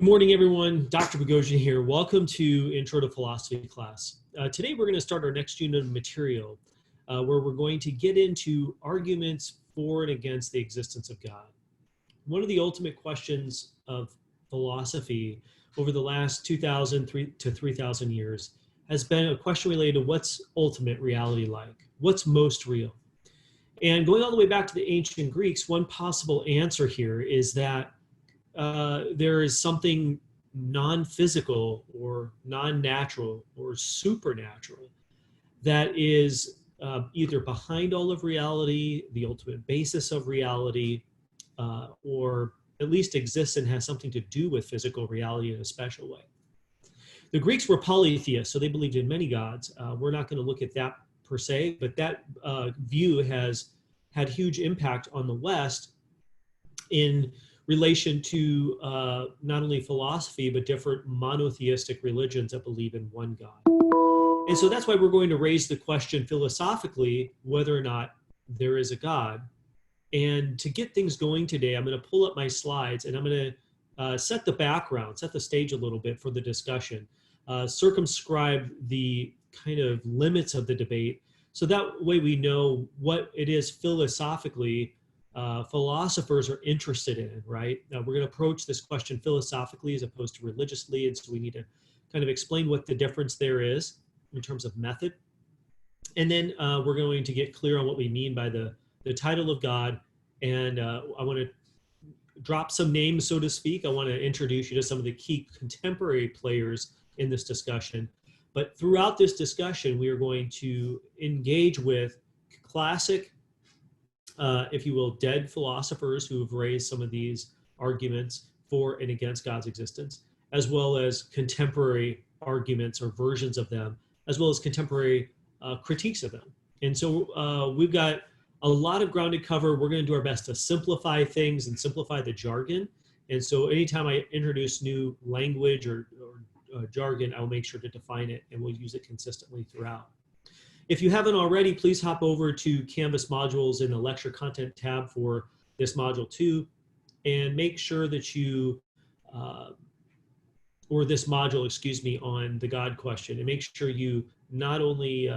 Good morning, everyone. Dr. Bogosian here. Welcome to Intro to Philosophy class. Today, we're going to start our next unit of material where we're going to get into arguments for and against the existence of God. One of the ultimate questions of philosophy over the last 2,000 to 3,000 years has been a question related to what's ultimate reality like? What's most real? And going all the way back to the ancient Greeks, one possible answer here is that there is something non-physical or non-natural or supernatural that is either behind all of reality, the ultimate basis of reality, or at least exists and has something to do with physical reality in a special way. The Greeks were polytheists, so they believed in many gods. We're not going to look at that per se, but that view has had huge impact on the West in relation to not only philosophy, but different monotheistic religions that believe in one God. And so that's why we're going to raise the question philosophically, whether or not there is a God. And to get things going today, I'm going to pull up my slides and I'm going to set the background, set the stage a little bit for the discussion, circumscribe the kind of limits of the debate. So that way we know what it is philosophically philosophers are interested in, right? Now we're going to approach this question philosophically as opposed to religiously, and so we need to kind of explain what the difference there is in terms of method. And then we're going to get clear on what we mean by the title of God, and I want to drop some names, so to speak. I want to introduce you to some of the key contemporary players in this discussion. But throughout this discussion, we are going to engage with classic if you will, dead philosophers who have raised some of these arguments for and against God's existence, as well as contemporary arguments or versions of them, as well as contemporary critiques of them. And so we've got a lot of ground to cover. We're going to do our best to simplify things and simplify the jargon. And so anytime I introduce new language or jargon, I'll make sure to define it, and we'll use it consistently throughout. If you haven't already, please hop over to Canvas modules in the lecture content tab for this module 2, and make sure that you, or this module, excuse me, on the God question, and make sure you not only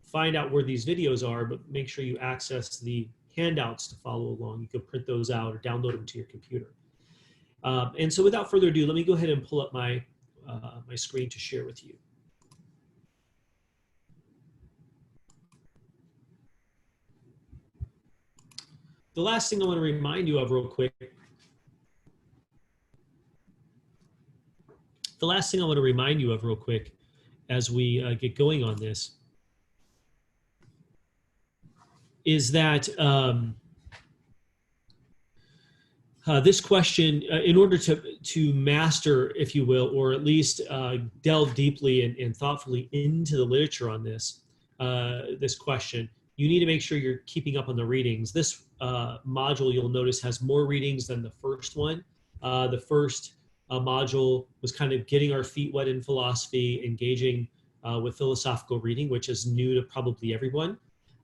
find out where these videos are, but make sure you access the handouts to follow along. You can print those out or download them to your computer. And so without further ado, let me go ahead and pull up my, my screen to share with you. The last thing I want to remind you of real quick, as we get going on this is that this question, in order to master, if you will, or at least delve deeply and thoughtfully into the literature on this, this question, you need to make sure you're keeping up on the readings. This module, you'll notice, has more readings than the first one. The first module was kind of getting our feet wet in philosophy, engaging with philosophical reading, which is new to probably everyone.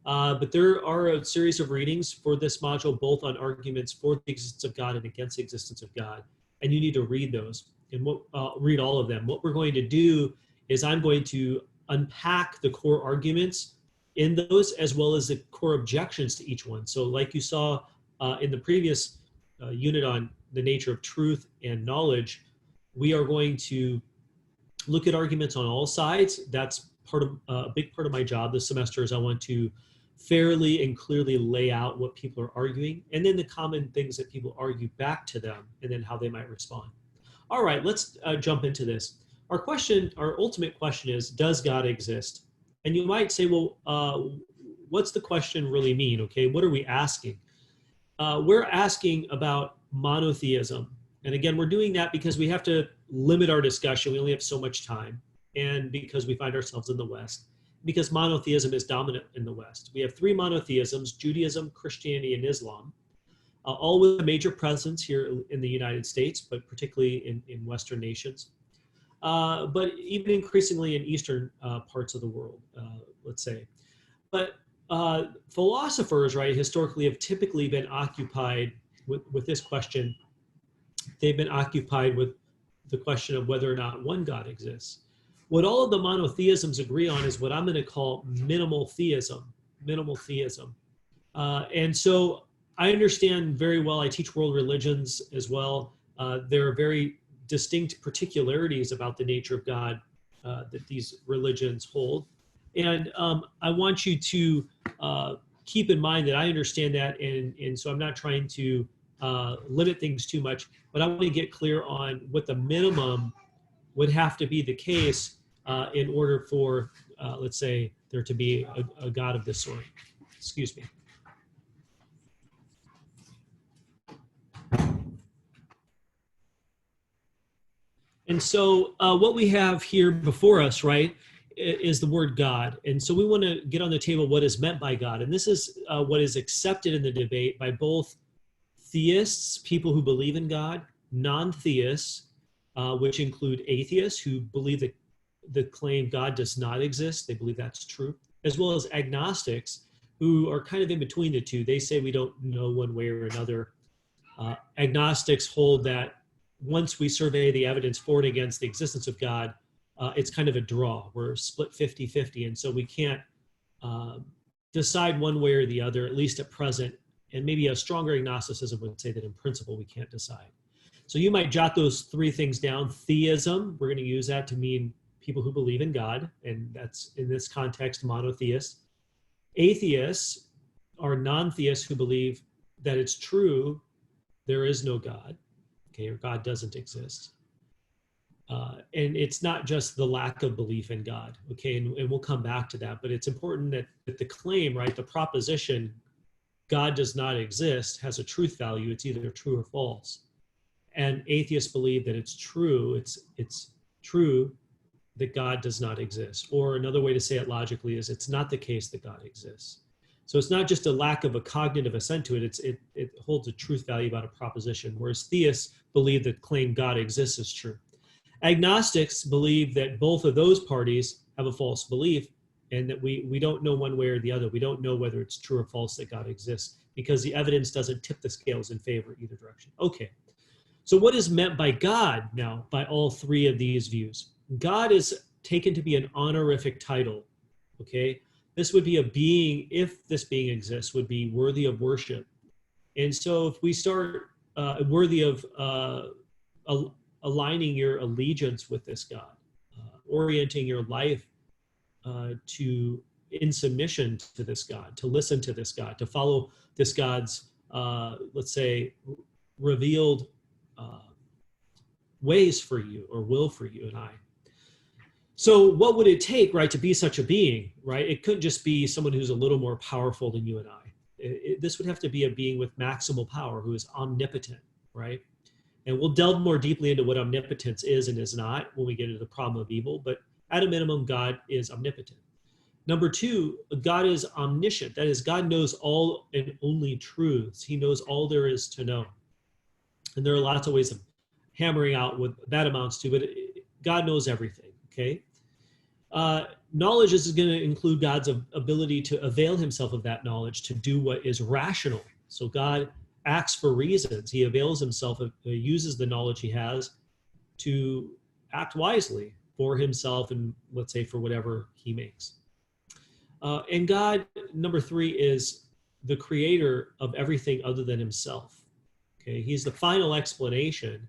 But there are a series of readings for this module, both on arguments for the existence of God and against the existence of God. And you need to read those and read all of them. What we're going to do is I'm going to unpack the core arguments in those, as well as the core objections to each one. So like you saw in the previous unit on the nature of truth and knowledge, we are going to look at arguments on all sides. That's part of a big part of my job this semester, is I want to fairly and clearly lay out what people are arguing, and then the common things that people argue back to them, and then how they might respond. All right, let's jump into this. Our ultimate question is, does God exist? And you might say, well, what's the question really mean? Okay, what are we asking? We're asking about monotheism. And again, we're doing that because we have to limit our discussion. We only have so much time. And because we find ourselves in the West, because monotheism is dominant in the West. We have 3 monotheisms: Judaism, Christianity, and Islam, all with a major presence here in the United States, but particularly in Western nations. But even increasingly in Eastern parts of the world, let's say. But philosophers, right, historically have typically been occupied with this question they've been occupied with the question of whether or not one God exists. What all of the monotheisms agree on is what I'm going to call minimal theism. Minimal theism. And so I understand very well, I teach world religions as well. There are very distinct particularities about the nature of God that these religions hold. And I want you to keep in mind that I understand that, and so I'm not trying to limit things too much, but I want to get clear on what the minimum would have to be the case in order for, let's say, there to be a God of this sort. Excuse me. And so what we have here before us, right, is the word God. And so we want to get on the table what is meant by God. And this is what is accepted in the debate by both theists, people who believe in God, non-theists, which include atheists who believe that the claim God does not exist. They believe that's true, as well as agnostics who are kind of in between the two. They say we don't know one way or another. Agnostics hold that once we survey the evidence for and against the existence of God, it's kind of a draw. We're split 50-50, and so we can't decide one way or the other, at least at present. And maybe a stronger agnosticism would say that in principle we can't decide. So you might jot those three things down. Theism, we're going to use that to mean people who believe in God, and that's in this context monotheists. Atheists are non-theists who believe that it's true there is no God, okay, or God doesn't exist. And it's not just the lack of belief in God, okay, and we'll come back to that, but it's important that the claim, right, the proposition, God does not exist, has a truth value. It's either true or false. And atheists believe that it's true, it's true that God does not exist. Or another way to say it logically is it's not the case that God exists. So it's not just a lack of a cognitive assent to it, it holds a truth value about a proposition, whereas theists believe that claim God exists is true. Agnostics believe that both of those parties have a false belief and that we don't know one way or the other. We don't know whether it's true or false that God exists because the evidence doesn't tip the scales in favor either direction. Okay, so what is meant by God now by all three of these views? God is taken to be an honorific title, okay? This would be a being, if this being exists, would be worthy of worship. And so if we start worthy of aligning your allegiance with this God, orienting your life in submission to this God, to listen to this God, to follow this God's, let's say, revealed ways for you or will for you and I. So what would it take, right, to be such a being, right? It couldn't just be someone who's a little more powerful than you and I. This would have to be a being with maximal power who is omnipotent, right? And we'll delve more deeply into what omnipotence is and is not when we get into the problem of evil, but at a minimum, God is omnipotent. Number two, God is omniscient. That is, God knows all and only truths. He knows all there is to know. And there are lots of ways of hammering out what that amounts to, but God knows everything, okay? Knowledge is going to include God's ability to avail himself of that knowledge to do what is rational. So God acts for reasons. He avails himself, uses the knowledge he has to act wisely for himself and, let's say, for whatever he makes. And God, number three, is the creator of everything other than himself. Okay, he's the final explanation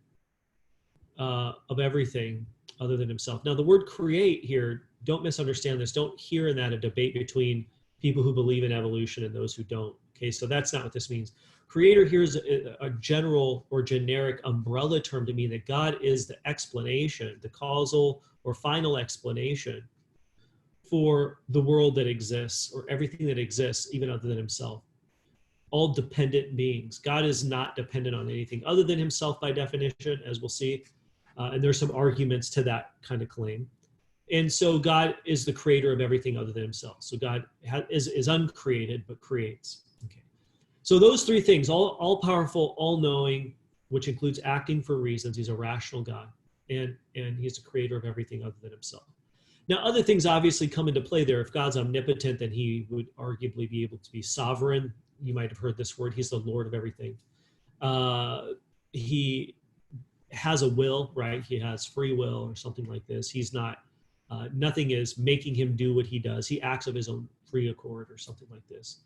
of everything other than himself. Now, the word create here, don't misunderstand this. Don't hear in that a debate between people who believe in evolution and those who don't. Okay, so that's not what this means. Creator here is a general or generic umbrella term to mean that God is the explanation, the causal or final explanation for the world that exists or everything that exists, even other than himself. All dependent beings. God is not dependent on anything other than himself by definition, as we'll see. And there's some arguments to that kind of claim. And so God is the creator of everything other than himself. So God is uncreated, but creates. Okay. So those three things, all powerful, all knowing, which includes acting for reasons. He's a rational God, and he's the creator of everything other than himself. Now, other things obviously come into play there. If God's omnipotent, then he would arguably be able to be sovereign. You might have heard this word. He's the Lord of everything. He has a will, right? He has free will or something like this. He's not, nothing is making him do what he does. He acts of his own free accord or something like this.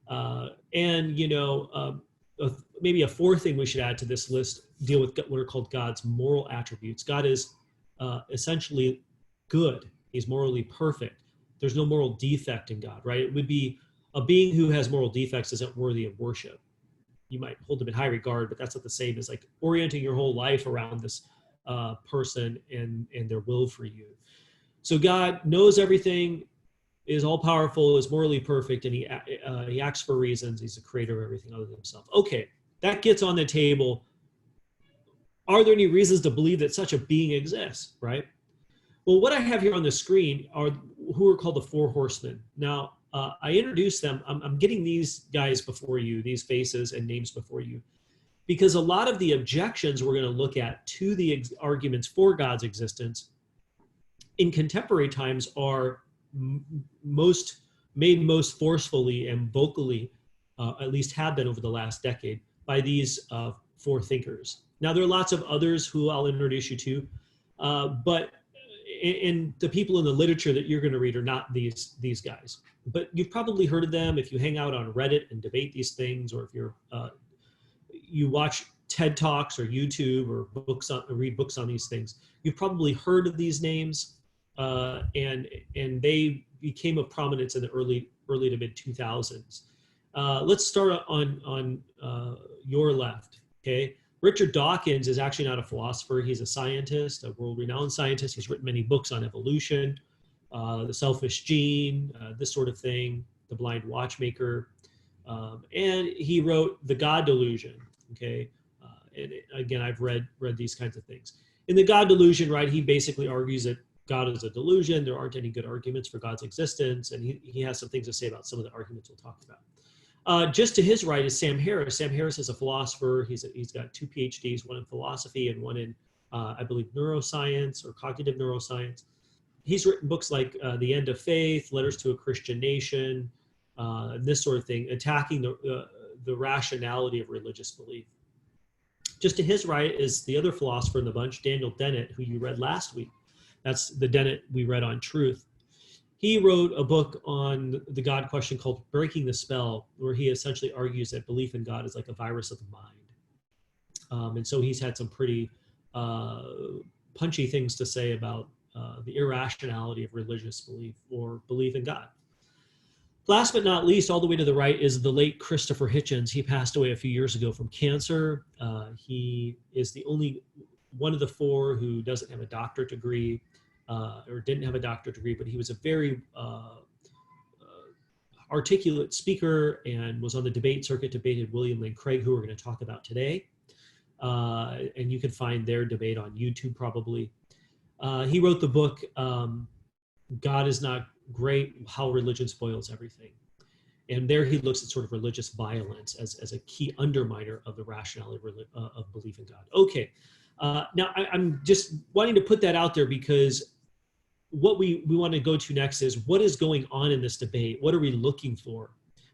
And, maybe a fourth thing we should add to this list, deal with what are called God's moral attributes. God is essentially good. He's morally perfect. There's no moral defect in God, right? It would be a being who has moral defects isn't worthy of worship. You might hold them in high regard, but that's not the same as like orienting your whole life around this person and their will for you. So God knows everything, is all powerful, is morally perfect, and he acts for reasons. He's the creator of everything other than himself. Okay, that gets on the table. Are there any reasons to believe that such a being exists, right? Well, what I have here on the screen are who are called the four horsemen. Now, I introduced them. I'm getting these guys before you, these faces and names before you, because a lot of the objections we're going to look at to the arguments for God's existence in contemporary times are made most forcefully and vocally, at least have been over the last decade, by these four thinkers. Now, there are lots of others who I'll introduce you to, but in the people in the literature that you're going to read are not these guys. But you've probably heard of them if you hang out on Reddit and debate these things, or if you're you watch TED Talks or YouTube or read books on these things. You've probably heard of these names, and they became of prominence in the early to mid 2000s. Let's start on your left. Okay. Richard Dawkins is actually not a philosopher. He's a scientist, a world-renowned scientist. He's written many books on evolution, the selfish gene, this sort of thing, the blind watchmaker. And he wrote The God Delusion, okay? And again, I've read these kinds of things. In The God Delusion, right, he basically argues that God is a delusion. There aren't any good arguments for God's existence. And he has some things to say about some of the arguments we'll talk about. Just to his right is Sam Harris. Sam Harris is a philosopher. He's got 2 PhDs, one in philosophy and one in, I believe, neuroscience or cognitive neuroscience. He's written books like The End of Faith, Letters to a Christian Nation, this sort of thing, attacking the rationality of religious belief. Just to his right is the other philosopher in the bunch, Daniel Dennett, who you read last week. That's the Dennett we read on Truth. He wrote a book on the God question called Breaking the Spell, where he essentially argues that belief in God is like a virus of the mind. And so he's had some pretty punchy things to say about the irrationality of religious belief or belief in God. Last but not least, all the way to the right is the late Christopher Hitchens. He passed away a few years ago from cancer. He is the only one of the four who doesn't have a doctorate degree. Or didn't have a doctorate degree, but he was a very articulate speaker and was on the debate circuit, debated William Lane Craig, who we're going to talk about today. And you can find their debate on YouTube probably. He wrote the book, God is Not Great, How Religion Spoils Everything. And there he looks at sort of religious violence as a key underminer of the rationality of belief in God. Okay, now I'm just wanting to put that out there because what we want to go to next is what is going on in this debate? What are we looking for?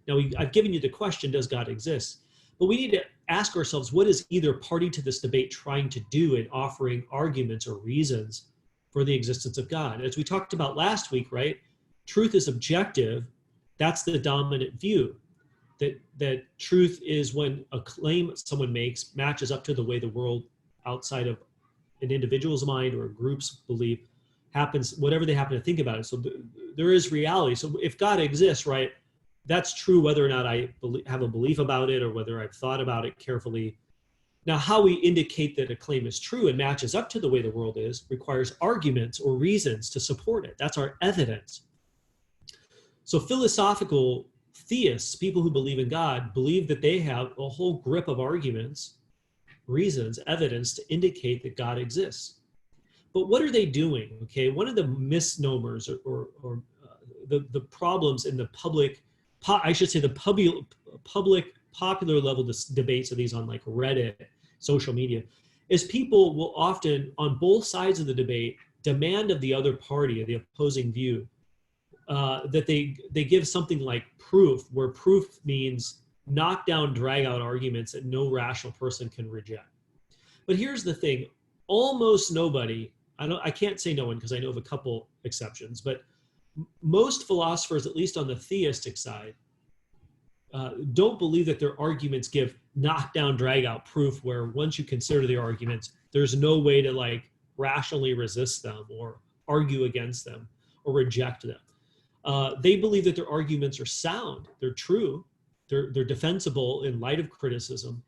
Now, I've given you the question, does God exist? But we need to ask ourselves, what is either party to this debate trying to do in offering arguments or reasons for the existence of God? As we talked about last week, right? Truth is objective. That's the dominant view. That truth is when a claim someone makes matches up to the way the world outside of an individual's mind or a group's belief happens, whatever they happen to think about it. So there is reality. So if God exists, right, that's true whether or not I have a belief about it or whether I've thought about it carefully. Now, how we indicate that a claim is true and matches up to the way the world is requires arguments or reasons to support it. That's our evidence. So philosophical theists, people who believe in God, believe that they have a whole grip of arguments, reasons, evidence to indicate that God exists. But what are they doing? Okay, one of the misnomers or the problems in the public, I should say the public popular level debates of these on like Reddit, social media, is people will often on both sides of the debate demand of the other party, of the opposing view, that they give something like proof, where proof means knock down, drag out arguments that no rational person can reject. But here's the thing, almost nobody, I can't say no one because I know of a couple exceptions, but most philosophers, at least on the theistic side, don't believe that their arguments give knockdown, drag out proof where once you consider the arguments, there's no way to like rationally resist them or argue against them or reject them. They believe that their arguments are sound, they're true, they're defensible in light of criticism,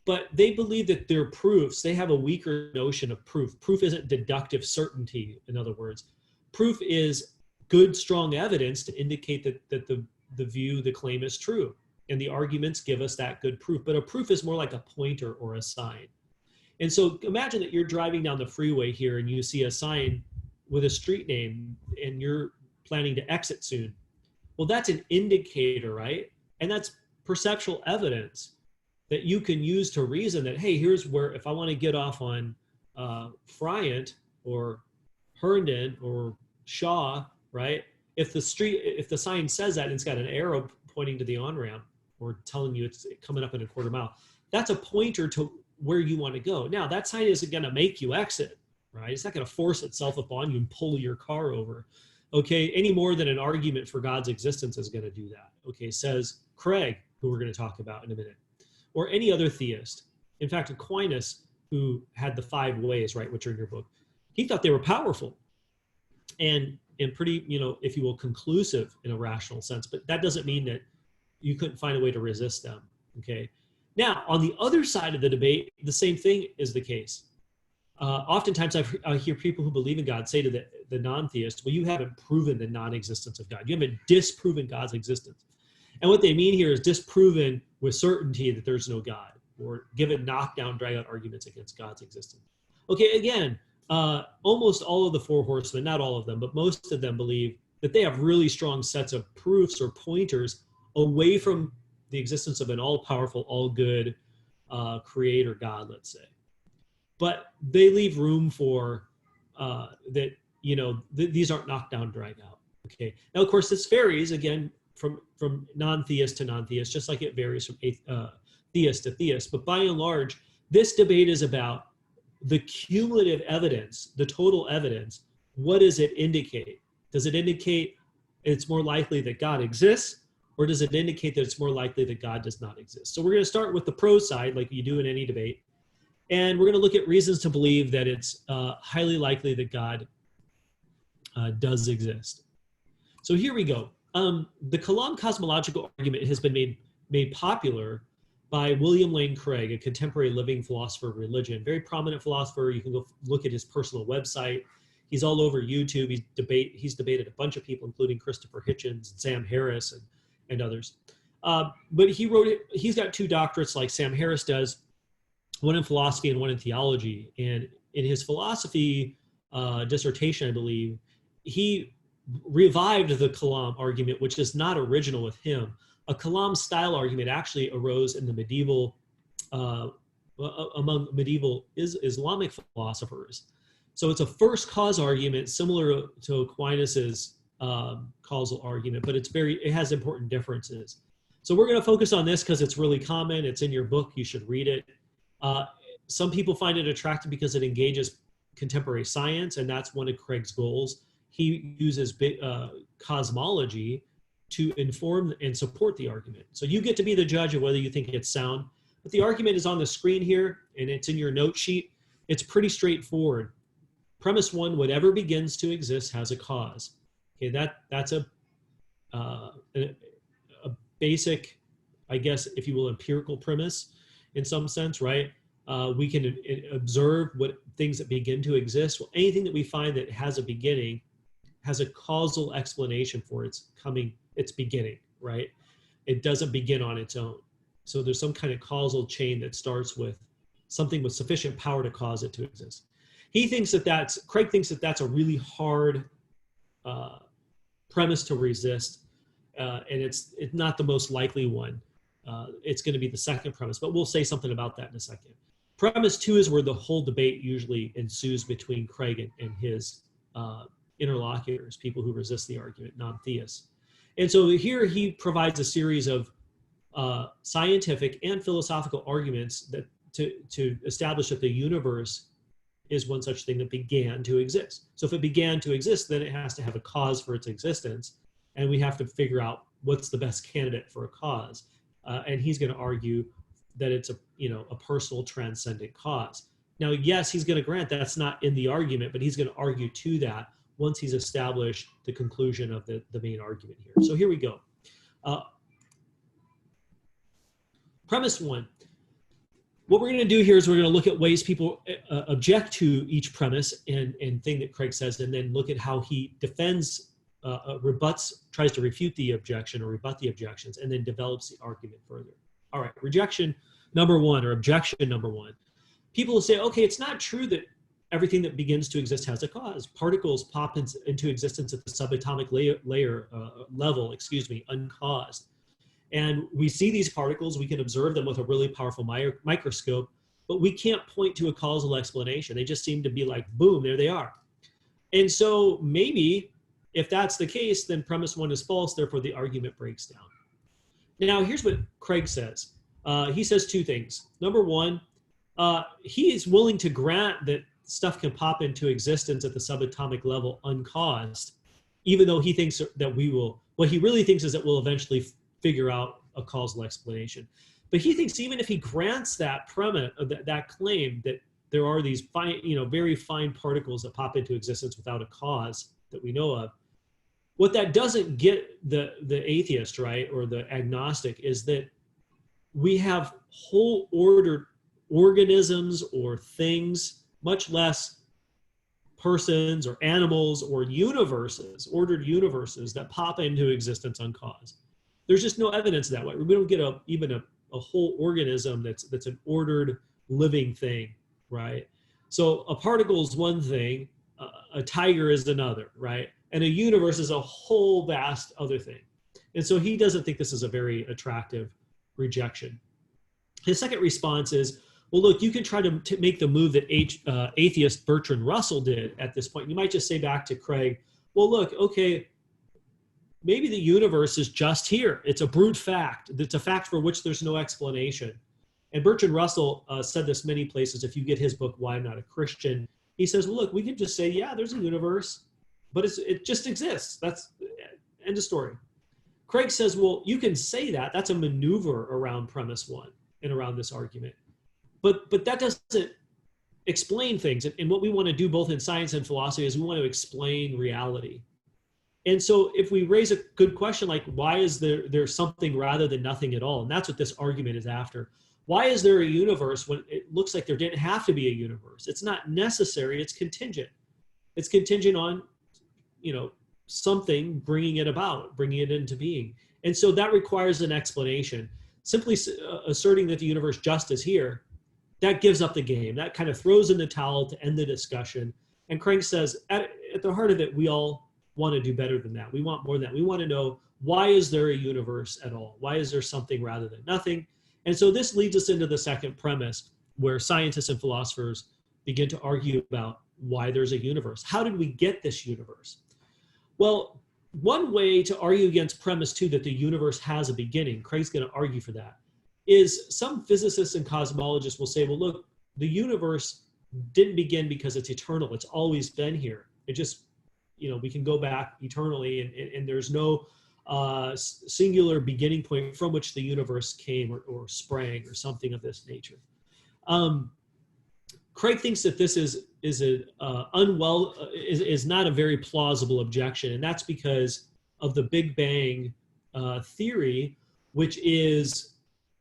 but they believe that their proofs, they have a weaker notion of proof. Proof isn't deductive certainty, in other words. Proof is good, strong evidence to indicate that the view, the claim is true. And the arguments give us that good proof. But a proof is more like a pointer or a sign. And so imagine that you're driving down the freeway here and you see a sign with a street name and you're planning to exit soon. Well, that's an indicator, right? And that's perceptual evidence that you can use to reason that, hey, here's where, if I want to get off on Friant or Herndon or Shaw, right? If the sign says that and it's got an arrow pointing to the on-ramp or telling you it's coming up in a quarter mile, that's a pointer to where you want to go. Now, that sign isn't going to make you exit, right? It's not going to force itself upon you and pull your car over, okay? Any more than an argument for God's existence is going to do that, okay? Says Craig, who we're going to talk about in a minute, or any other theist. In fact, Aquinas, who had the 5 ways, right, which are in your book, he thought they were powerful and pretty, if you will, conclusive in a rational sense. But that doesn't mean that you couldn't find a way to resist them, okay? Now, on the other side of the debate, the same thing is the case. Oftentimes I hear people who believe in God say to the non-theist, well, you haven't proven the non-existence of God. You haven't disproven God's existence. And what they mean here is disproven with certainty that there's no God, or given knockdown, drag out arguments against God's existence. Okay, again, almost all of the 4 horsemen, not all of them, but most of them believe that they have really strong sets of proofs or pointers away from the existence of an all-powerful, all-good creator God, let's say. But they leave room for that, these aren't knockdown, drag out. Okay. Now, of course, this varies, again, from non-theist to non-theist, just like it varies from theist to theist. But by and large, this debate is about the cumulative evidence, the total evidence. What does it indicate? Does it indicate it's more likely that God exists, or does it indicate that it's more likely that God does not exist? So we're going to start with the pro side, like you do in any debate, and we're going to look at reasons to believe that it's highly likely that God does exist. So here we go. The Kalam cosmological argument has been made popular by William Lane Craig, a contemporary living philosopher of religion, very prominent philosopher. You can go look at his personal website. He's all over YouTube. He's debated a bunch of people, including Christopher Hitchens, and Sam Harris, and others. But he's got 2 doctorates like Sam Harris does, one in philosophy and one in theology. And in his philosophy dissertation, I believe, he revived the Kalam argument, which is not original with him. A Kalam style argument actually arose in the medieval, among medieval Islamic philosophers. So it's a first cause argument similar to Aquinas's causal argument, but it has important differences. So we're going to focus on this because it's really common. It's in your book. You should read it. Some people find it attractive because it engages contemporary science, and that's one of Craig's goals. He uses cosmology to inform and support the argument. So you get to be the judge of whether you think it's sound. But the argument is on the screen here, and it's in your note sheet. It's pretty straightforward. Premise 1, whatever begins to exist has a cause. Okay, that's a basic, I guess, if you will, empirical premise in some sense, right? We can observe what things that begin to exist. Well, anything that we find that has a beginning has a causal explanation for its beginning, right? It doesn't begin on its own. So there's some kind of causal chain that starts with something with sufficient power to cause it to exist. Craig thinks that that's a really hard premise to resist, and it's not the most likely one. It's going to be the second premise, but we'll say something about that in a second. Premise 2 is where the whole debate usually ensues between Craig and his interlocutors, people who resist the argument, non-theists. And so here he provides a series of scientific and philosophical arguments to establish that the universe is one such thing that began to exist. So if it began to exist, then it has to have a cause for its existence, and we have to figure out what's the best candidate for a cause. And he's going to argue that it's a personal transcendent cause. Now, yes, he's going to grant that's not in the argument, but he's going to argue to that once he's established the conclusion of the main argument here. So here we go. Premise one. What we're going to do here is we're going to look at ways people object to each premise and thing that Craig says, and then look at how he defends, tries to refute the objection or rebut the objections, and then develops the argument further. All right, rejection number one, or objection number one. People will say, okay, it's not true that everything that begins to exist has a cause. Particles pop into existence at the subatomic level, uncaused. And we see these particles, we can observe them with a really powerful microscope, but we can't point to a causal explanation. They just seem to be like, boom, there they are. And so maybe if that's the case, then premise one is false, therefore the argument breaks down. Now, here's what Craig says. He says two things. Number one, he is willing to grant that stuff can pop into existence at the subatomic level uncaused, even though he thinks that what he really thinks is that we'll eventually figure out a causal explanation. But he thinks even if he grants that premise, that claim that there are these fine, very fine particles that pop into existence without a cause that we know of, what that doesn't get the atheist, right, or the agnostic, is that we have whole ordered organisms or things, much less persons or animals or universes, ordered universes that pop into existence uncaused. There's just no evidence that way. We don't get even a whole organism that's an ordered living thing, right? So a particle is one thing, a tiger is another, right? And a universe is a whole vast other thing. And so he doesn't think this is a very attractive rejection. His second response is, well, look, you can try to make the move that atheist Bertrand Russell did at this point. You might just say back to Craig, well, look, okay, maybe the universe is just here. It's a brute fact. It's a fact for which there's no explanation. And Bertrand Russell said this many places. If you get his book, Why I'm Not a Christian, he says, well, look, we can just say, yeah, there's a universe, but it just exists. That's end of story. Craig says, well, you can say that. That's a maneuver around premise one and around this argument. But that doesn't explain things. And what we want to do both in science and philosophy is we want to explain reality. And so if we raise a good question, like why is there something rather than nothing at all? And that's what this argument is after. Why is there a universe when it looks like there didn't have to be a universe? It's not necessary, it's contingent. It's contingent on, something bringing it about, bringing it into being. And so that requires an explanation. Simply asserting that the universe just is here, that gives up the game. That kind of throws in the towel to end the discussion. And Craig says, at the heart of it, we all want to do better than that. We want more than that. We want to know, why is there a universe at all? Why is there something rather than nothing? And so this leads us into the second premise, where scientists and philosophers begin to argue about why there's a universe. How did we get this universe? Well, one way to argue against premise two, that the universe has a beginning, Craig's going to argue for that, is some physicists and cosmologists will say, well, look, the universe didn't begin because it's eternal. It's always been here. It just, we can go back eternally, and there's no singular beginning point from which the universe came or sprang or something of this nature. Craig thinks that this is not a very plausible objection, and that's because of the Big Bang theory, which is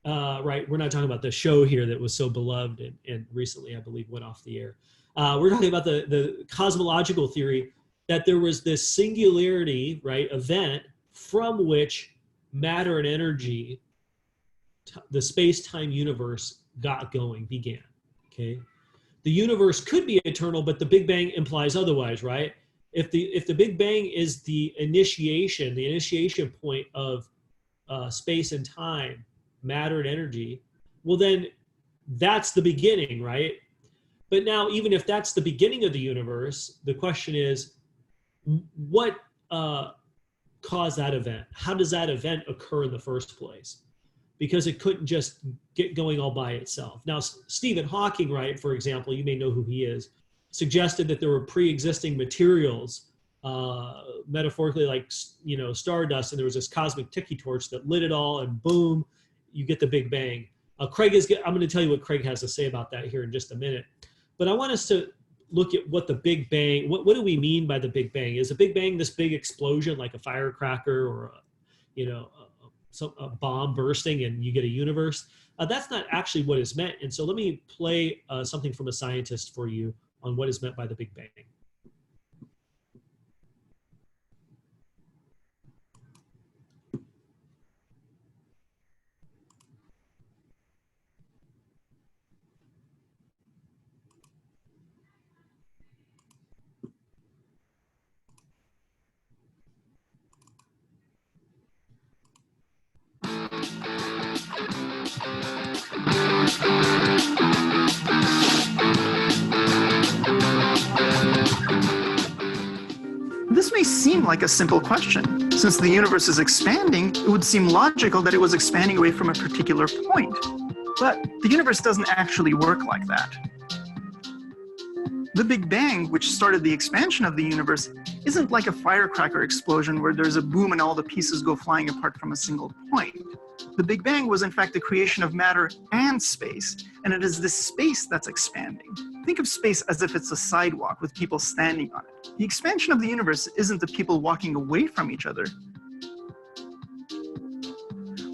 right. We're not talking about the show here that was so beloved and recently, I believe, went off the air. We're talking about the cosmological theory, that there was this singularity, right, event from which matter and energy, the space-time universe began, okay? The universe could be eternal, but the Big Bang implies otherwise, right? If the Big Bang is the initiation point of space and time, matter and energy, well then that's the beginning, right? But now, even if that's the beginning of the universe, the question is, what caused that event? How does that event occur in the first place? because it couldn't just get going all by itself. Now, Stephen Hawking, right, for example, you may know who he is, suggested that there were pre-existing materials, metaphorically like, you know, stardust, and there was this cosmic tiki torch that lit it all, and boom, you get the Big Bang. I'm going to tell you what Craig has to say about that here in just a minute. But I want us to look at what the Big Bang, what do we mean by the Big Bang? Is a Big Bang this big explosion like a firecracker or a bomb bursting and you get a universe? That's not actually what is meant. And so let me play something from a scientist for you on what is meant by the Big Bang. This may seem like a simple question. Since the universe is expanding, it would seem logical that it was expanding away from a particular point. But the universe doesn't actually work like that. The Big Bang, which started the expansion of the universe, isn't like a firecracker explosion where there's a boom and all the pieces go flying apart from a single point. The Big Bang was in fact the creation of matter and space, and it is this space that's expanding. Think of space as if it's a sidewalk with people standing on it. The expansion of the universe isn't the people walking away from each other,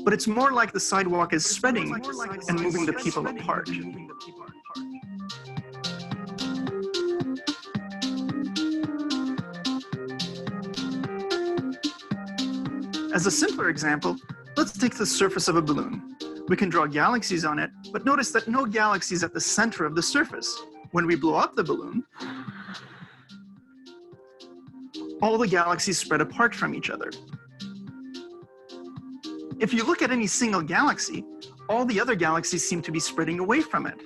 but it's more like the sidewalk is spreading and moving the people apart. As a simpler example, let's take the surface of a balloon. We can draw galaxies on it, but notice that no galaxy is at the center of the surface. When we blow up the balloon, all the galaxies spread apart from each other. If you look at any single galaxy, all the other galaxies seem to be spreading away from it.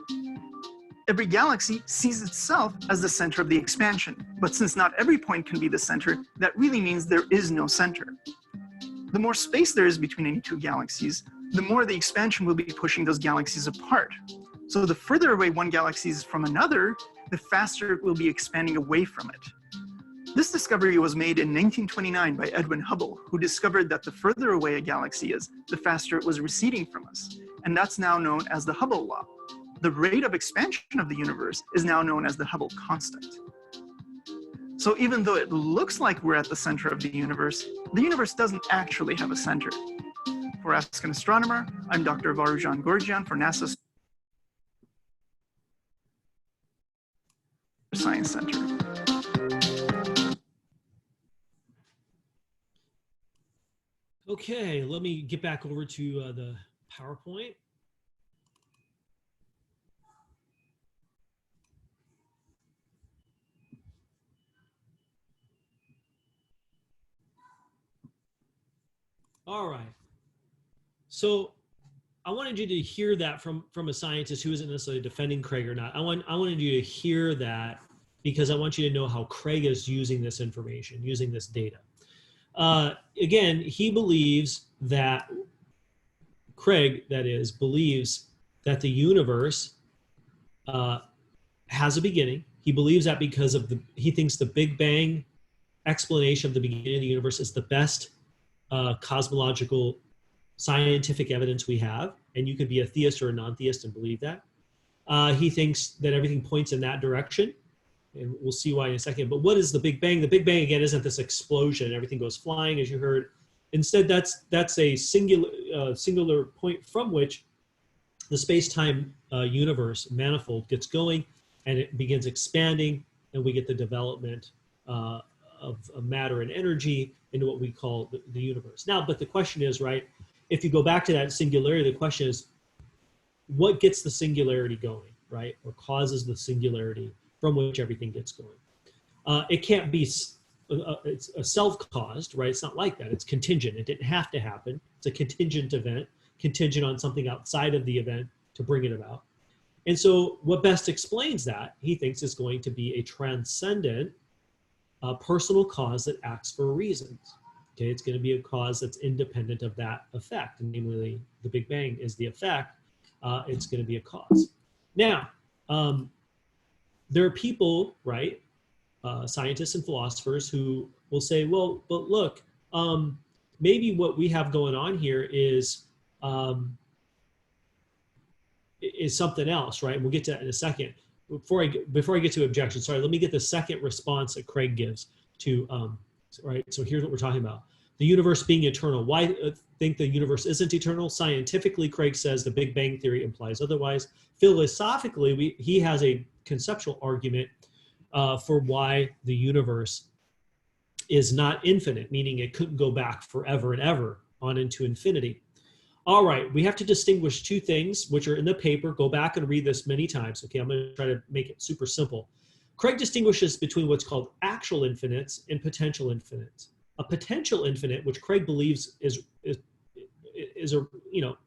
Every galaxy sees itself as the center of the expansion, but since not every point can be the center, that really means there is no center. The more space there is between any two galaxies, the more the expansion will be pushing those galaxies apart. So the further away one galaxy is from another, the faster it will be expanding away from it. This discovery was made in 1929 by Edwin Hubble, who discovered that the further away a galaxy is, the faster it was receding from us. And that's now known as the Hubble law. The rate of expansion of the universe is now known as the Hubble constant. So even though it looks like we're at the center of the universe doesn't actually have a center. For Ask an Astronomer, I'm Dr. Varujan Gorgian for NASA's Science Center. Okay, let me get back over to the PowerPoint. All right. So I wanted you to hear that from a scientist who isn't necessarily defending Craig or not. I wanted you to hear that because I want you to know how Craig is using this information, using this data. Again, he believes that, Craig, that is, believes that the universe has a beginning. He believes that because of he thinks the Big Bang explanation of the beginning of the universe is the best cosmological scientific evidence we have, and you could be a theist or a non-theist and believe that. He thinks that everything points in that direction, and we'll see why in a second. But what is the Big Bang? The Big Bang, again, isn't this explosion, everything goes flying, as you heard. Instead, that's a singular point from which the space-time universe manifold gets going, and it begins expanding, and we get the development of matter and energy into what we call the universe. Now, but the question is, right, if you go back to that singularity, the question is, what gets the singularity going, right, or causes the singularity from which everything gets going? It can't be, it's a self-caused, right? It's not like that. It's contingent. It didn't have to happen. It's a contingent event, contingent on something outside of the event to bring it about. And so what best explains that, he thinks, is going to be a transcendent personal cause that acts for reasons. Okay, it's going to be a cause that's independent of that effect, and namely the Big Bang is the effect. It's going to be a cause. Now, there are people, right, scientists and philosophers who will say, well, but look, maybe what we have going on here is something else, right? We'll get to that in a second. Before I get to objections, sorry, let me get the second response that Craig gives to, right? So here's what we're talking about. The universe being eternal. Why think the universe isn't eternal? Scientifically, Craig says the Big Bang Theory implies otherwise. Philosophically, he has a conceptual argument for why the universe is not infinite, meaning it couldn't go back forever and ever on into infinity. All right, we have to distinguish two things, which are in the paper. Go back and read this many times. Okay, I'm going to try to make it super simple. Craig distinguishes between what's called actual infinites and potential infinites. A potential infinite, which Craig believes is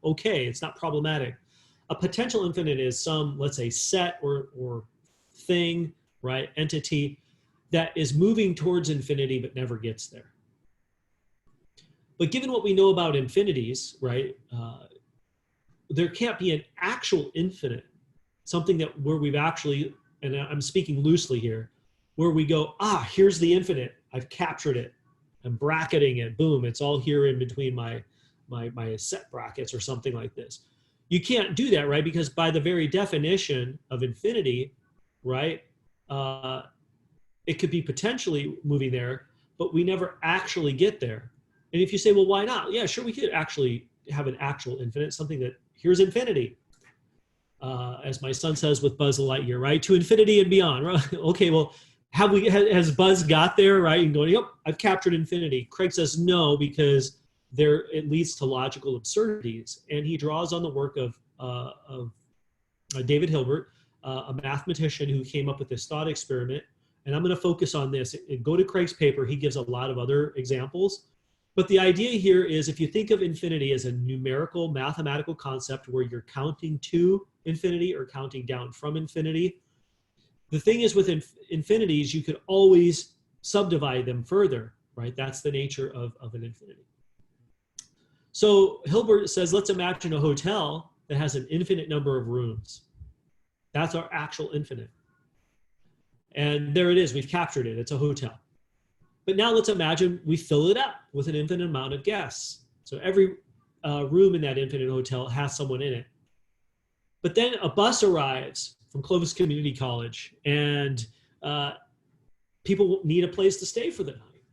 okay, it's not problematic. A potential infinite is some, let's say, set or thing, right, entity that is moving towards infinity but never gets there. But given what we know about infinities, right, there can't be an actual infinite, something that where we've actually, and I'm speaking loosely here, where we go, here's the infinite, I've captured it, I'm bracketing it, boom, it's all here in between my set brackets or something like this. You can't do that, right? Because by the very definition of infinity, right, it could be potentially moving there, but we never actually get there. And if you say, well, why not? Yeah, sure, we could actually have an actual infinite, something that, here's infinity. As my son says with Buzz Lightyear, right? To infinity and beyond, right? Okay, well, has Buzz got there, right? And going, yep, I've captured infinity. Craig says no, because it leads to logical absurdities. And he draws on the work of David Hilbert, a mathematician who came up with this thought experiment. And I'm going to focus on this. Go to Craig's paper. He gives a lot of other examples. But the idea here is if you think of infinity as a numerical mathematical concept where you're counting to infinity or counting down from infinity, the thing is with infinities, you could always subdivide them further, right? That's the nature of an infinity. So Hilbert says, let's imagine a hotel that has an infinite number of rooms. That's our actual infinite. And there it is, we've captured it, it's a hotel. But now let's imagine we fill it up with an infinite amount of guests. So every room in that infinite hotel has someone in it. But then a bus arrives from Clovis Community College and people need a place to stay for the night.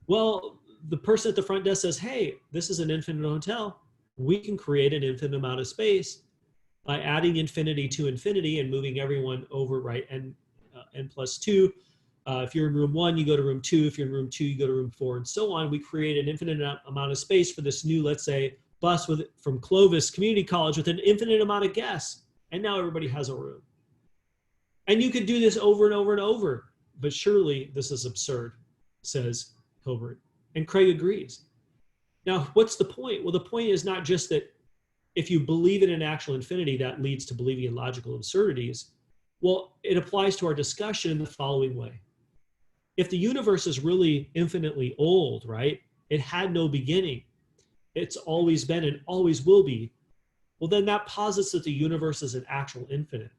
Well, the person at the front desk says, hey, this is an infinite hotel. We can create an infinite amount of space by adding infinity to infinity and moving everyone over, right, n plus 2. If you're in room 1, you go to room 2. If you're in room 2, you go to room 4, and so on. We create an infinite amount of space for this new, let's say, bus from Clovis Community College with an infinite amount of guests. And now everybody has a room. And you could do this over and over and over. But surely this is absurd, says Hilbert. And Craig agrees. Now, what's the point? Well, the point is not just that if you believe in an actual infinity, that leads to believing in logical absurdities. Well, it applies to our discussion in the following way. If the universe is really infinitely old, right? It had no beginning. It's always been and always will be. Well, then that posits that the universe is an actual infinite.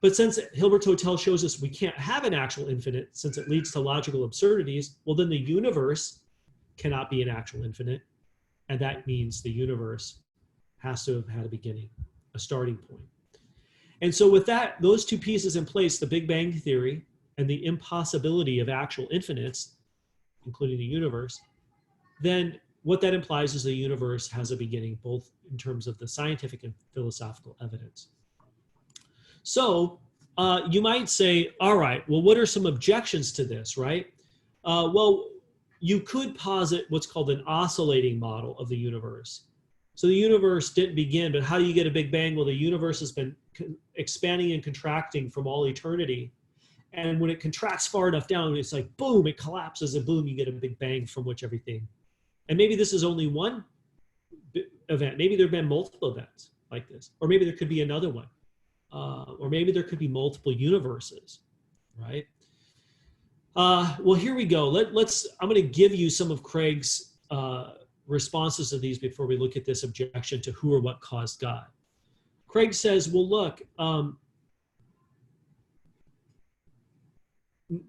But since Hilbert's Hotel shows us we can't have an actual infinite since it leads to logical absurdities, well, then the universe cannot be an actual infinite. And that means the universe has to have had a beginning, a starting point. And so with that, those two pieces in place, the Big Bang Theory and the impossibility of actual infinites, including the universe, then what that implies is the universe has a beginning, both in terms of the scientific and philosophical evidence. So you might say, all right, well, what are some objections to this, right? Well, you could posit what's called an oscillating model of the universe. So the universe didn't begin, but how do you get a Big Bang? Well, the universe has been expanding and contracting from all eternity. And when it contracts far enough down, it's like, boom, it collapses and boom, you get a Big Bang from which everything. And maybe this is only one event. Maybe there have been multiple events like this. Or maybe there could be another one. Or maybe there could be multiple universes, right? Well, here we go. I'm going to give you some of Craig's responses to these before we look at this objection to who or what caused God. Craig says, well, look,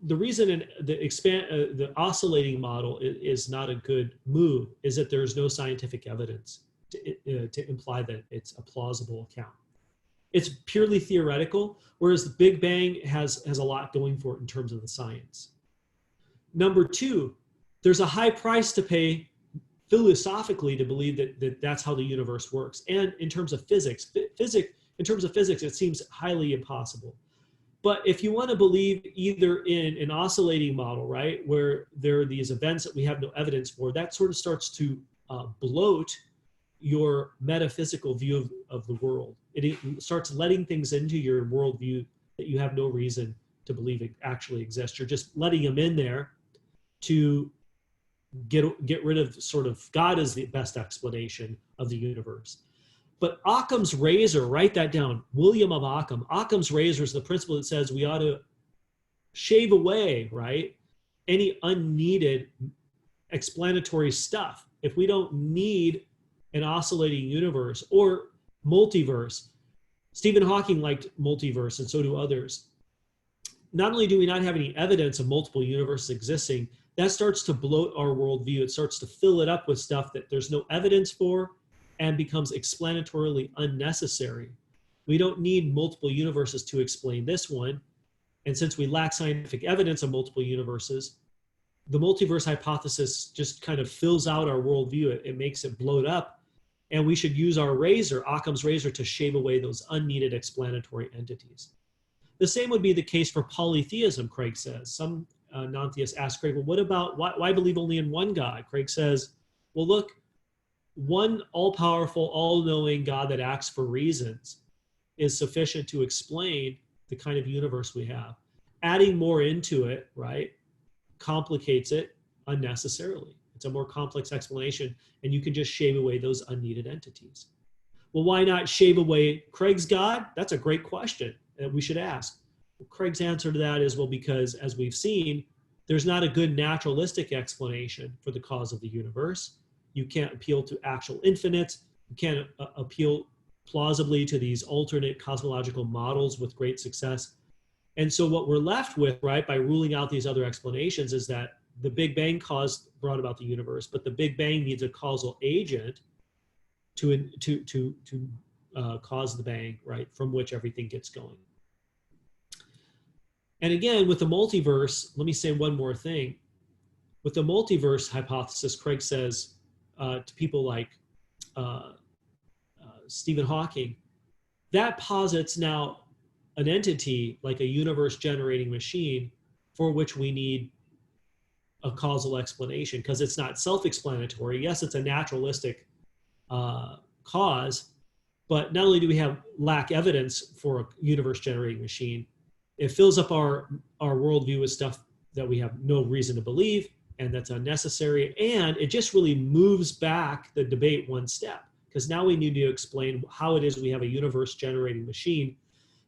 the reason the oscillating model is not a good move is that there's no scientific evidence to imply that it's a plausible account. It's purely theoretical, whereas the Big Bang has a lot going for it in terms of the science. Number two, there's a high price to pay philosophically to believe that that's how the universe works. And in terms of physics, it seems highly impossible. But if you want to believe either in an oscillating model, right, where there are these events that we have no evidence for, that sort of starts to bloat your metaphysical view of the world. It starts letting things into your worldview that you have no reason to believe it actually exists. You're just letting them in there to get rid of sort of God is the best explanation of the universe. But Occam's razor, write that down, William of Occam. Occam's razor is the principle that says we ought to shave away, right, any unneeded explanatory stuff. If we don't need an oscillating universe or multiverse, Stephen Hawking liked multiverse, and so do others. Not only do we not have any evidence of multiple universes existing, that starts to bloat our worldview. It starts to fill it up with stuff that there's no evidence for and becomes explanatorily unnecessary. We don't need multiple universes to explain this one. And since we lack scientific evidence of multiple universes, the multiverse hypothesis just kind of fills out our worldview. It makes it bloat up. And we should use our razor, Occam's razor, to shave away those unneeded explanatory entities. The same would be the case for polytheism, Craig says. Some non-theists ask Craig, well, what about, why believe only in one God? Craig says, well, look, one all-powerful, all-knowing God that acts for reasons is sufficient to explain the kind of universe we have. Adding more into it, right, complicates it unnecessarily. It's a more complex explanation, and you can just shave away those unneeded entities. Well, why not shave away Craig's God? That's a great question that we should ask. Well, Craig's answer to that is, well, because as we've seen, there's not a good naturalistic explanation for the cause of the universe. You can't appeal to actual infinites. You can't appeal plausibly to these alternate cosmological models with great success. And so what we're left with, right, by ruling out these other explanations is that the Big Bang brought about the universe, but the Big Bang needs a causal agent to cause the bang, right, from which everything gets going. And again, with the multiverse, let me say one more thing. With the multiverse hypothesis, Craig says to people like Stephen Hawking, that posits now an entity like a universe generating machine for which we need a causal explanation, because it's not self-explanatory. Yes, it's a naturalistic cause, but not only do we lack evidence for a universe generating machine, it fills up our worldview with stuff that we have no reason to believe, and that's unnecessary. And it just really moves back the debate one step, because now we need to explain how it is we have a universe generating machine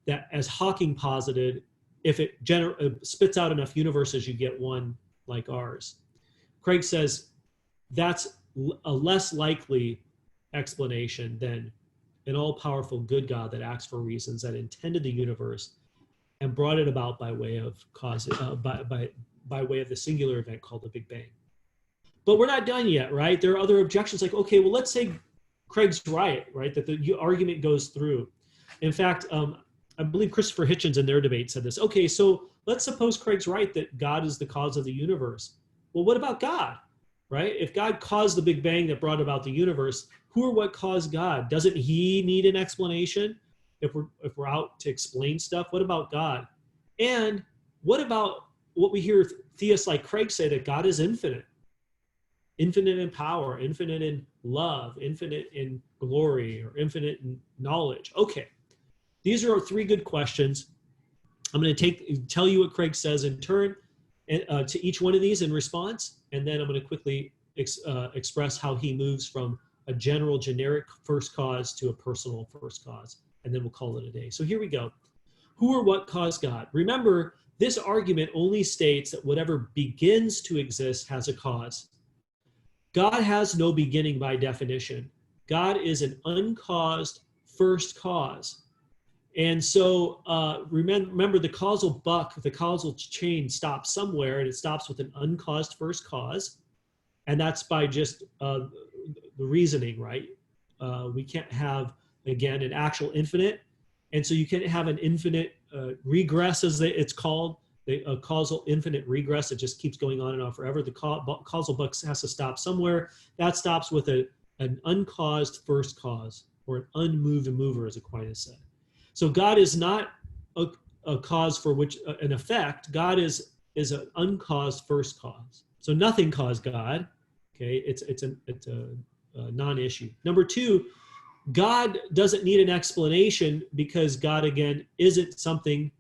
that, as Hawking posited, if it spits out enough universes, you get one like ours. Craig says that's a less likely explanation than an all-powerful good God that acts for reasons, that intended the universe and brought it about by way of by way of the singular event called the Big Bang. But we're not done yet, right? There are other objections like, okay, well, let's say Craig's right, that the argument goes through. In fact, I believe Christopher Hitchens in their debate said this. Okay, so let's suppose Craig's right that God is the cause of the universe. Well, what about God, right? If God caused the Big Bang that brought about the universe, who or what caused God? Doesn't he need an explanation? If we're out to explain stuff, what about God? And what about what we hear theists like Craig say, that God is infinite in power, infinite in love, infinite in glory, or infinite in knowledge? Okay, these are 3 good questions. I'm going to tell you what Craig says in turn to each one of these in response, and then I'm going to quickly express how he moves from a general generic first cause to a personal first cause, and then we'll call it a day. So here we go. Who or what caused God? Remember This argument only states that whatever begins to exist has a cause. God has no beginning by definition. God is an uncaused first cause. And so remember the causal chain stops somewhere, and it stops with an uncaused first cause. And that's by just the reasoning, right? We can't have, again, an actual infinite. And so you can't have an infinite regress, as it's called, a causal infinite regress. It just keeps going on and on forever. The causal buck has to stop somewhere. That stops with an uncaused first cause, or an unmoved mover, as Aquinas said. So God is not a cause for which an effect. God is an uncaused first cause. So nothing caused God. Okay, it's a non-issue. Number two, God doesn't need an explanation, because God, again, isn't something,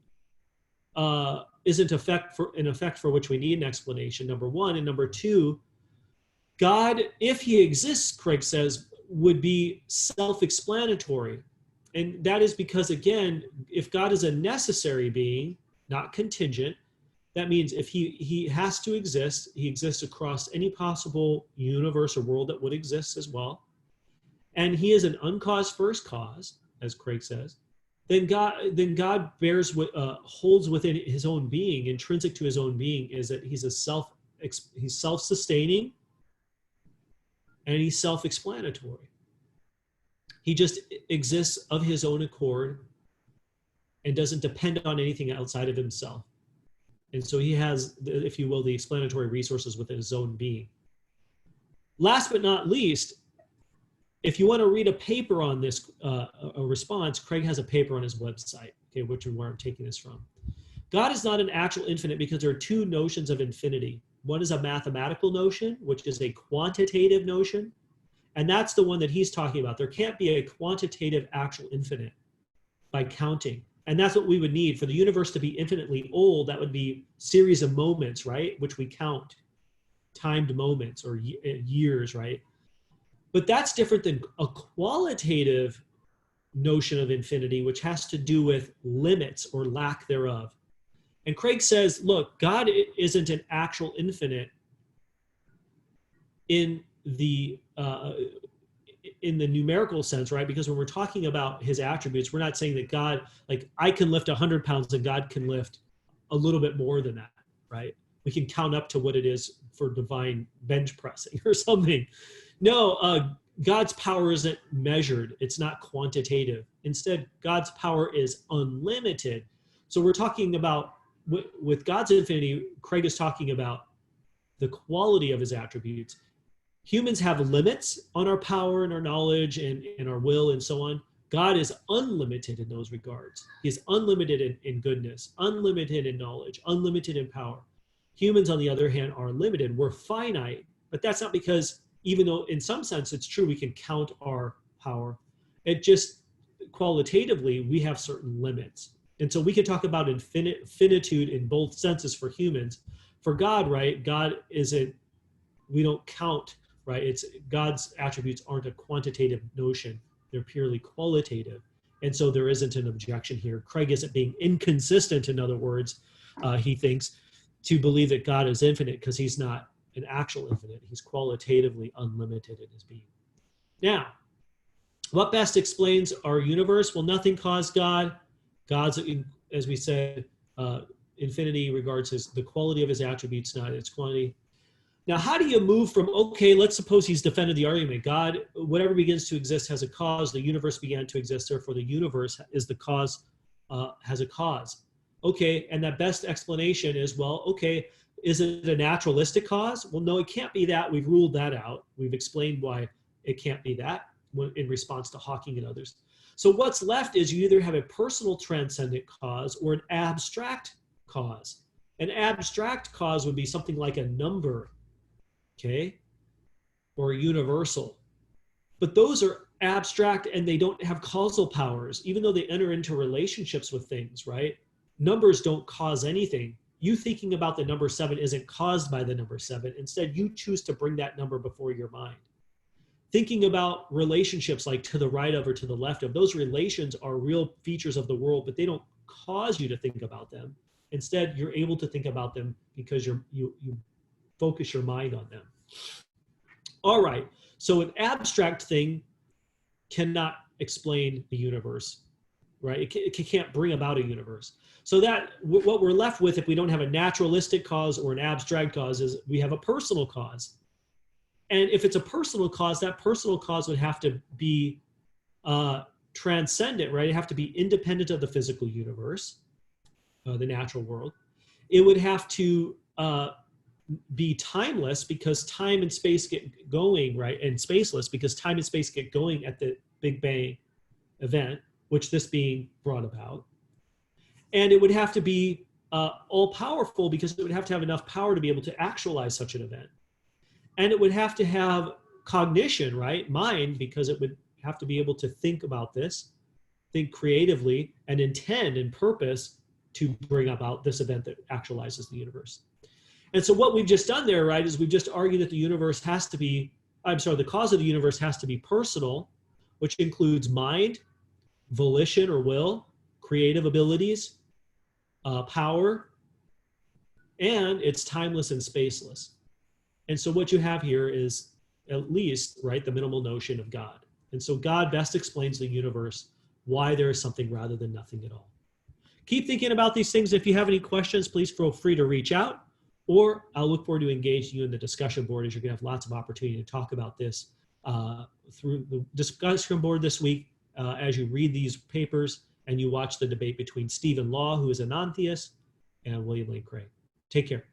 isn't an effect for which we need an explanation, number one. And number two, God, if he exists, Craig says, would be self-explanatory. And that is because, again, if God is a necessary being, not contingent, that means if he has to exist, he exists across any possible universe or world that would exist as well. And he is an uncaused first cause, as Craig says, then God holds within his own being, intrinsic to his own being, is that he's self-sustaining, and he's self-explanatory. He just exists of his own accord and doesn't depend on anything outside of himself. And so he has, if you will, the explanatory resources within his own being. Last but not least, if you want to read a paper on this, a response, Craig has a paper on his website, okay, which is where I'm taking this from. God is not an actual infinite because there are two notions of infinity. One is a mathematical notion, which is a quantitative notion, and that's the one that he's talking about. There can't be a quantitative actual infinite by counting. And that's what we would need for the universe to be infinitely old. That would be series of moments, right? Which we count, timed moments or years, right? But that's different than a qualitative notion of infinity, which has to do with limits or lack thereof. And Craig says, look, God isn't an actual infinite in the numerical sense, right? Because when we're talking about his attributes, we're not saying that God, like, I can lift 100 pounds and God can lift a little bit more than that, right? We can count up to what it is for divine bench pressing or something. No, God's power isn't measured. It's not quantitative. Instead, God's power is unlimited. So we're talking about, with God's infinity, Craig is talking about the quality of his attributes. Humans have limits on our power and our knowledge and our will and so on. God is unlimited in those regards. He is unlimited in goodness, unlimited in knowledge, unlimited in power. Humans, on the other hand, are limited. We're finite, but that's not because, even though in some sense it's true we can count our power, it just qualitatively we have certain limits. And so we can talk about finitude in both senses for humans. For God, right, God isn't, we don't count, right? It's God's attributes aren't a quantitative notion. They're purely qualitative. And so there isn't an objection here. Craig isn't being inconsistent, in other words, he thinks, to believe that God is infinite, because he's not an actual infinite. He's qualitatively unlimited in his being. Now, what best explains our universe? Well, nothing caused God. God's, as we said, infinity regards the quality of his attributes, not its quantity. Now, how do you move from, okay, let's suppose he's defended the argument. God, whatever begins to exist has a cause. The universe began to exist. Therefore, the universe is the cause, has a cause. Okay, and that best explanation is, well, okay, is it a naturalistic cause? Well, no, it can't be that. We've ruled that out. We've explained why it can't be that in response to Hawking and others. So what's left is you either have a personal transcendent cause or an abstract cause. An abstract cause would be something like a number, okay, or a universal. But those are abstract and they don't have causal powers, even though they enter into relationships with things, right? Numbers don't cause anything. You thinking about the number 7 isn't caused by the number 7. Instead, you choose to bring that number before your mind. Thinking about relationships like to the right of or to the left of, those relations are real features of the world, but they don't cause you to think about them. Instead, you're able to think about them because you focus your mind on them. All right, so an abstract thing cannot explain the universe, right? It can't bring about a universe. So that what we're left with, if we don't have a naturalistic cause or an abstract cause, is we have a personal cause. And if it's a personal cause, that personal cause would have to be transcendent, right? It'd have to be independent of the physical universe, the natural world. It would have to be timeless, because time and space get going, right? And spaceless, because time and space get going at the Big Bang event, which this being brought about. And it would have to be all powerful, because it would have to have enough power to be able to actualize such an event. And it would have to have cognition, right? Mind, because it would have to be able to think about this, think creatively, and intend and purpose to bring about this event that actualizes the universe. And so what we've just done there, right, is we've just argued that the universe has to be, the cause of the universe has to be personal, which includes mind, volition or will, creative abilities, power, and it's timeless and spaceless. And so what you have here is at least, right, the minimal notion of God. And so God best explains the universe, why there is something rather than nothing at all. Keep thinking about these things. If you have any questions, please feel free to reach out, or I'll look forward to engaging you in the discussion board, as you're going to have lots of opportunity to talk about this through the discussion board this week as you read these papers and you watch the debate between Stephen Law, who is a non-theist, and William Lane Craig. Take care.